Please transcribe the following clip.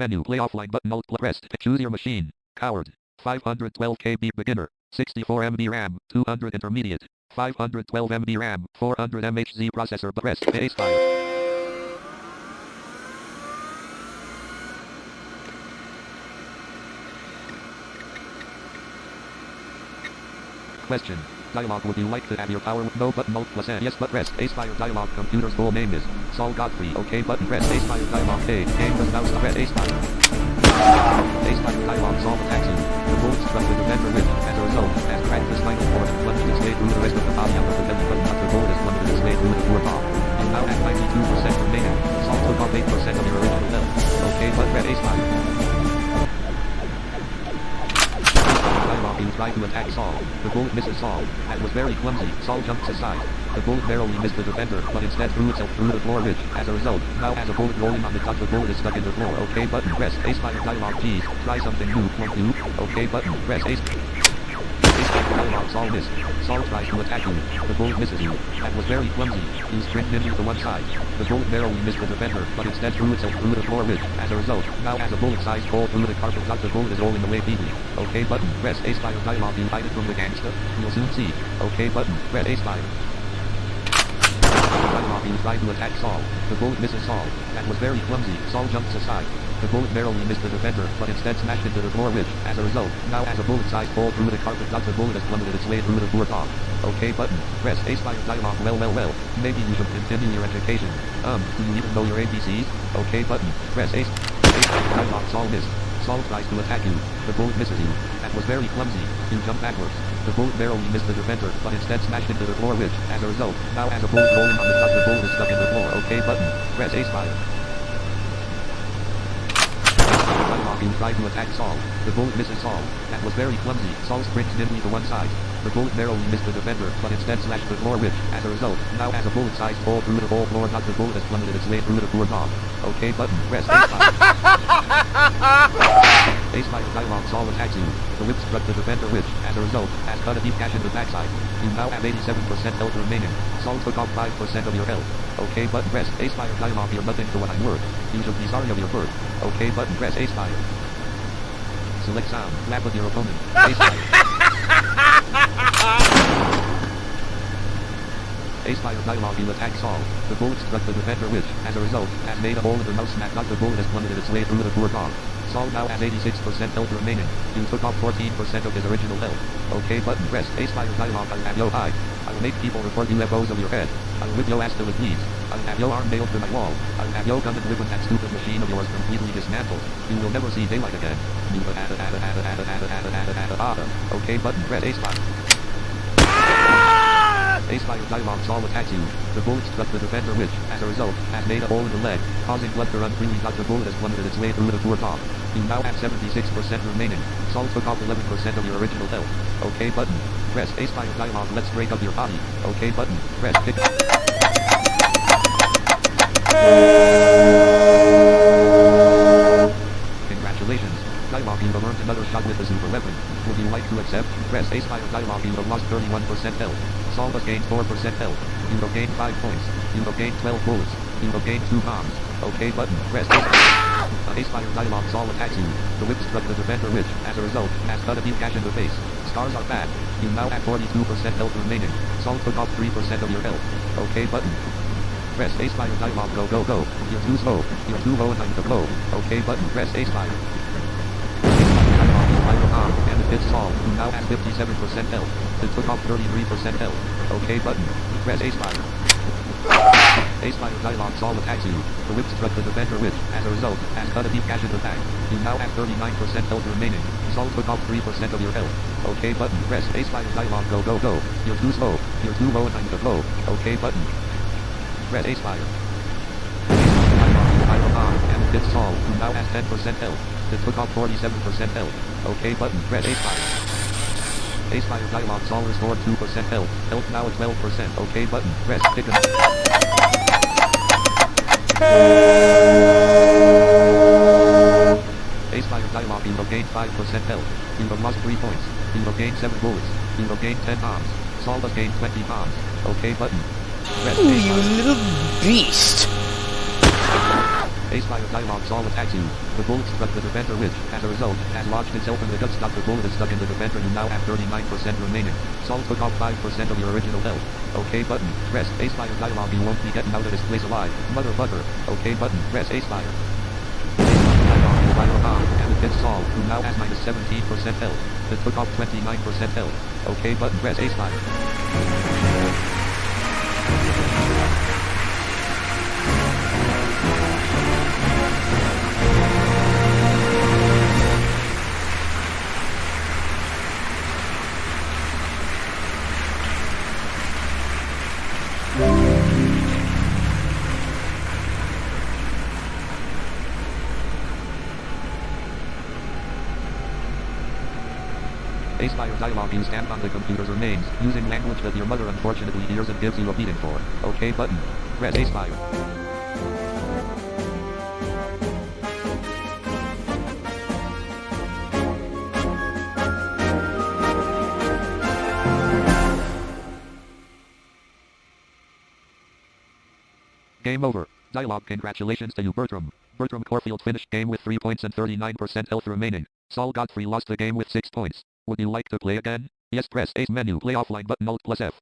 menu. Play offline button. Alt pressed. Choose your machine. Coward. 512 KB beginner. 64 MB RAM. 200 intermediate. 512 MB RAM. 400 MHz processor. Pressed. Acefire. Question. Dialog. Would you like to have your power with no button? Alt plus N. Yes but press. Acefire dialog. Computer's full name is Saul Godfrey. OK button. Press. Acefire dialog. A. Game does now press. Acefire. Acefire dialog. Saul attacks you. The bullets struck the defender with. As a result, has cracked the spinal cord and plunged its way through the rest of the body out of the belly button. But the bullet has plunged its way through the forepaw. You now have 92% remaining. Saul took off 8% of your original health. OK but press. Acefire. You tried to attack Saul. The bullet misses Saul. That was very clumsy. Saul jumps aside. The bullet barely missed the defender, but instead threw itself through the floor ridge. As a result, now has a bullet rolling on the top. The bullet is stuck in the floor. OK button. Press. Acefire dialog. Geez. Try something new. Won't you? OK button. Press. Acefire dialog. Saul missed. Saul tries to attack you. The bullet misses you. That was very clumsy. You sprint ninja to one side. The bullet barely missed the defender, but instead threw itself through the floor ridge. As a result, now has a bullet-sized hole through the carpet. The bullet is rolling away feebly. OK button. Press. Acefire dialog. You hide it from the gangster. You'll soon see. OK button. Press. Acefire. Dialog. You tried to attack Saul. The bullet misses Saul. That was very clumsy. Saul jumps aside. The bullet barely missed the defender, but instead smashed into the floor ridge. As a result, now has a bullet-sized hole through the carpet. The bullet has plummeted its way through the forepaw. OK button. Press. Acefire dialog. Well. Maybe you should continue your education. Do you even know your ABCs? OK button. Press. Acefire dialog. Saul missed. Saul tries to attack you. The bullet misses you. That was very clumsy. You jump backwards. The bullet barely missed the defender, but instead smashed into the floor ridge. As a result, now has a bullet rolling on the top. The bullet is stuck in the floor. OK button. Press. Acefire. You tried to attack Saul. The bullet misses Saul. That was very clumsy. Saul sprints nimbly to one side. The bullet barely missed the defender, but instead slashed the floor ridge. As a result, now has a bullet-sized hole through the whole floor. The bullet has plummeted its way through the floor top. OK button. Press. Acefire. Acefire dialog. Saul attacks you. The whip struck the defender which, as a result, has cut a deep gash in the backside. You now have 87% health remaining. Saul took off 5% of your health. OK button. Press. Acefire dialog. You're nothing to what I'm worth. You should be sorry of your birth. OK button. Press. Acefire. Select sound. Laugh with your opponent. Acefire. Acefire dialog. You attack Saul. The bullet struck the defender which, as a result, has made a hole in the mouse mat. The bullet has plummeted its way through the forepaw. Saul now has 86% health remaining. You took off 14% of his original health. OK button. Press. Acefire dialog. I'll have yo hide. I'll make people report UFOs of your head. I'll whip yo ass till it bleeds. I'll have yo arm nailed to my wall. I'll have yo gun and whip when that stupid machine of yours completely dismantled. You will never see daylight again. OK button. Press. Acefire. Acefire dialog. Saul attacks you. The bullet struck the defender which, as a result, has made a hole in the leg, causing blood to run freely. The bullet has plummeted its way through the forepaw. You now have 76% remaining. Saul took off 11% of your original health. OK button. Press. Acefire dialog. Let's break up your body. OK button. Press. Congratulations. Dialog. You have earned another shot with the superweapon. Would you like to accept? Press. Acefire dialog. You have lost 31% health. Saul has gained 4% health. You have gained 5 points. You have gained 12 bullets. You have gained 2 bombs. OK button. Press. Acefire dialog. Saul attacks you. The whip struck the defender which, as a result, has cut a deep gash in the face. Scars are bad. You now have 42% health remaining. Saul took off 3% of your health. OK button. Press. Acefire dialog. Go. You're too slow. You're too low in time to blow. OK button. Press. Acefire. And it hits Saul, who now has 57% health. It took off 33% health. OK button. Press. Acefire. Acefire dialog. Saul attacks you. The whip struck the defender which, as a result, has cut a deep gash in the back. You now have 39% health remaining. Saul took off 3% of your health. OK button. Press. Acefire dialog. Go. You're too slow. You're too low in time to blow. OK button. Press. Acefire. Acefire dialog. And it hits Saul, who now has 10% health. It took off 47% health. OK button. Press. Acefire. Acefire dialog. Saul restored 2% health. Health now at 12%. OK button. Press. Acefire dialog. You have gained 5% health. You have lost 3 points. You have gained 7 bullets. You have gained 10 bombs. Saul has gained 20 bombs. OK button. Press. Ooh, you little beast. Acefire dialogue Saul attacks you. The bullet struck the defender which, as a result, has lodged itself in the gut stop. The bullet is stuck in the defender. You now have 39% remaining. Saul took off 5% of your original health. OK button. Press Acefire dialogue. You won't be getting out of this place alive. Motherfucker. OK button. Press Acefire. Dialogue will fire a bomb, and it hits Saul, who now has minus 17% health. It took off 29% health. OK button. Press Acefire. Acefire dialogue. You stand on the computer's remains, using language that your mother unfortunately hears and gives you a beating for. OK button. Press Acefire. Game over. Dialogue. Congratulations to you, Bertram. Bertram Corfield finished game with 3 points and 39% health remaining. Saul Godfrey lost the game with 6 points. Would you like to play again? Yes, press Ace menu. Play offline button Alt plus F.